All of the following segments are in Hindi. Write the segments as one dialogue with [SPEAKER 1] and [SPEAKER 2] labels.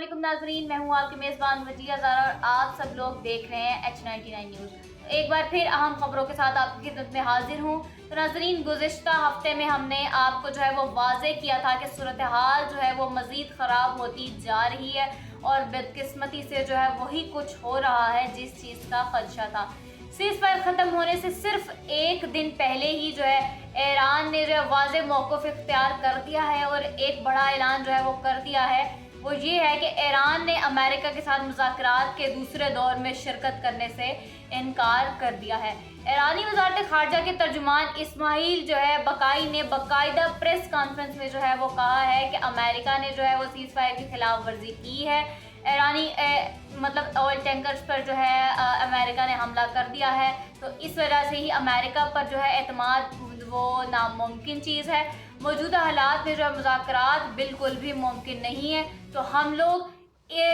[SPEAKER 1] अस्सलाम नाजरीन, मैं हूँ आपकी मेज़बान वजिया ज़ारा और आप सब लोग देख रहे हैं H99 न्यूज़। एक बार फिर अहम खबरों के साथ आपकी खिदमत में हाजिर हूँ। तो नाजरीन, गुज़िश्ता हफ्ते में हमने आपको जो है वो वाज़े किया था कि सूरत हाल जो है वो मज़ीद ख़राब होती जा रही है और बदकिस्मती से जो है वही कुछ हो रहा है जिस चीज़ का खदशा था। सीज़ फायर ख़त्म होने से सिर्फ एक दिन पहले ही जो है ईरान ने जो है वाज़े मौक़िफ़ इख्तियार कर दिया है और एक बड़ा ऐलान जो है वो कर दिया है। वो ये है कि ईरान ने अमेरिका के साथ मुज़ाकरात के दूसरे दौर में शिरकत करने से इनकार कर दिया है। ईरानी वज़ारत ख़ारजा के तर्जुमान इस्माइल जो है बकाई ने बाकायदा प्रेस कॉन्फ्रेंस में जो है वो कहा है कि अमेरिका ने जो है वो सीज़ फायर की खिलाफ वर्जी की है। ईरानी मतलब ऑयल टैंकर्स पर जो है अमेरिका ने हमला कर दिया है, तो इस वजह से ही अमेरिका पर जो है एतमाद वो नामुमकिन चीज़ है। मौजूदा हालात में जो मुज़ाकरात बिल्कुल भी मुमकिन नहीं है, तो हम लोग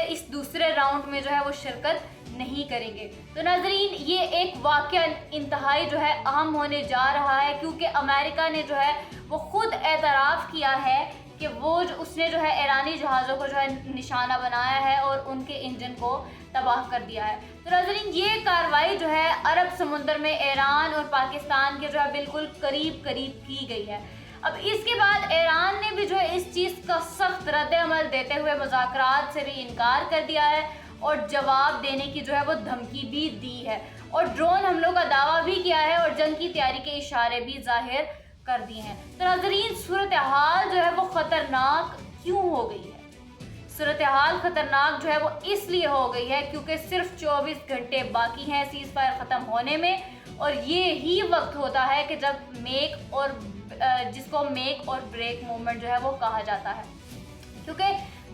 [SPEAKER 1] इस दूसरे राउंड में जो है वो शिरकत नहीं करेंगे। तो नाज़रीन, ये एक वाक़या इंतहाई जो है अहम होने जा रहा है, क्योंकि अमेरिका ने जो है वो ख़ुद एतराफ़ किया है कि उसने जो है ईरानी जहाज़ों को जो है निशाना बनाया है और उनके इंजन को तबाह कर दिया है। तो नाज़रीन, ये कार्रवाई जो है अरब समुंदर में ईरान और पाकिस्तान के जो है बिल्कुल करीब करीब की गई है। अब इसके बाद ईरान ने भी जो है इस चीज़ का सख्त रद्द-ए-अमल देते हुए मुज़ाकरात से भी इनकार कर दिया है और जवाब देने की जो है वो धमकी भी दी है और ड्रोन हमलों का दावा भी किया है और जंग की तैयारी के इशारे भी जाहिर कर दिए हैं। तो नाज़रीन, सूरत हाल जो है वो ख़तरनाक क्यों हो गई है? सूरत हाल ख़तरनाक जो है वो इसलिए हो गई है क्योंकि सिर्फ 24 घंटे बाकी हैं सीज़ फायर ख़त्म होने में, और ये ही वक्त होता है कि जब जिसको मेक और ब्रेक मूवमेंट जो है वो कहा जाता है, क्योंकि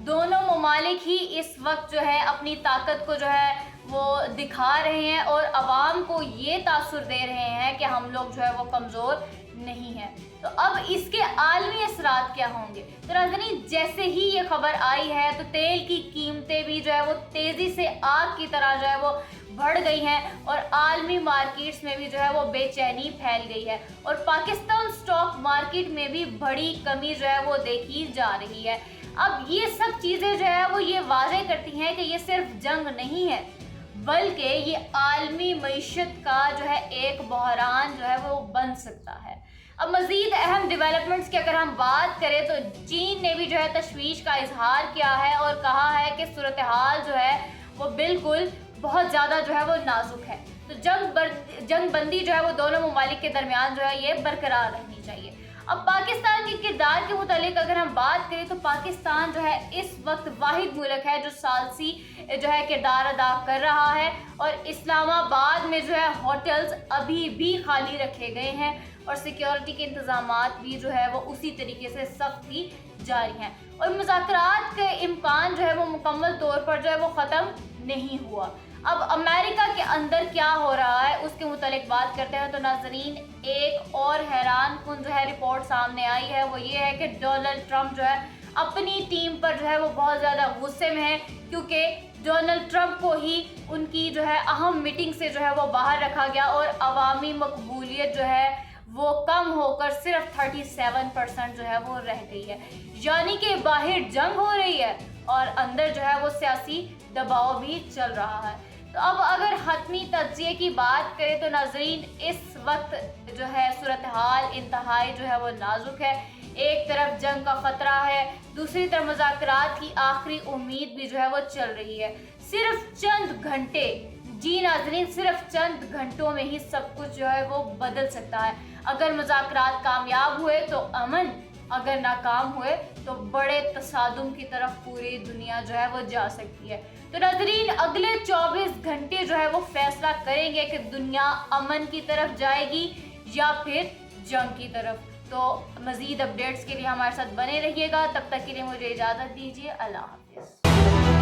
[SPEAKER 1] दोनों ममालिक ही इस वक्त जो है अपनी ताकत को जो है वो दिखा रहे हैं और आवाम को ये तासुर दे रहे हैं कि हम लोग जो है वो कमज़ोर नहीं है। तो अब इसके आलमी असरात क्या होंगे? तो नाज़रीन, जैसे ही ये खबर आई है तो तेल की कीमतें भी जो है वो तेज़ी से आग की तरह जो है वो बढ़ गई हैं और आलमी मार्केट्स में भी जो है वो बेचैनी फैल गई है और पाकिस्तान स्टॉक मार्केट में भी बड़ी कमी जो है वो देखी जा रही है। अब ये सब चीज़ें जो है वो ये वाज़े करती हैं कि ये सिर्फ जंग नहीं है, बल्कि ये आलमी मईशत का जो है एक बहरान जो है वो बन सकता है। अब मज़ीद अहम डेवलपमेंट्स की अगर हम बात करें तो चीन ने भी जो है तशवीश का इजहार किया है और कहा है कि सूरत हाल जो है वो बिल्कुल बहुत ज़्यादा जो है वो नाजुक है, तो जंग बंदी जो है वो दोनों ममालिक के दरमियान जो है ये बरकरार रहनी चाहिए। अब पाकिस्तान के किरदार के मुतालिक अगर हम बात करें तो पाकिस्तान जो है इस वक्त वाहिद मुल्क है जो सालसी जो है किरदार अदा कर रहा है और इस्लामाबाद में जो है होटल्स अभी भी खाली रखे गए हैं और सिक्योरिटी के इंतजामात भी जो है वो उसी तरीके से सख्त ही जारी हैं और मुज़ाकरात के इम्कान जो है वो मुकम्मल तौर पर जो है वो ख़त्म नहीं हुआ। अब अमेरिका के अंदर क्या हो रहा है उसके मुतालिक बात करते हैं। तो नाज़रीन, एक और हैरान कुन जो है रिपोर्ट सामने आई है, वो ये है कि डोनाल्ड ट्रंप जो है अपनी टीम पर जो है वो बहुत ज़्यादा गुस्से में है, क्योंकि डोनाल्ड ट्रंप को ही उनकी जो है अहम मीटिंग से जो है वो बाहर रखा गया और अवामी मकबूलियत जो है वो कम होकर सिर्फ 37% जो है वो रह गई है। यानी कि बाहर जंग हो रही है और अंदर जो है वो सियासी दबाव भी चल रहा है। तो अब अगर हतमी तज्जिए की बात करें तो नाज़रीन, इस वक्त जो है सूरत हाल इंतहाई जो है वो नाजुक है। एक तरफ जंग का ख़तरा है, दूसरी तरफ मुज़ाकरात की आखिरी उम्मीद भी जो है वो चल रही है। सिर्फ चंद घंटे, जी नाज़रीन, सिर्फ चंद घंटों में ही सब कुछ जो है वो बदल सकता है। अगर मुज़ाकरात कामयाब हुए तो अमन, अगर नाकाम हुए तो बड़े तसादुम की तरफ पूरी दुनिया जो है वो जा सकती है। तो नाज़रीन, अगले 24 घंटे जो है वो फैसला करेंगे कि दुनिया अमन की तरफ जाएगी या फिर जंग की तरफ। तो मज़ीद अपडेट्स के लिए हमारे साथ बने रहिएगा। तब तक के लिए मुझे इजाज़त दीजिए। अल्लाह हाफ़िज़।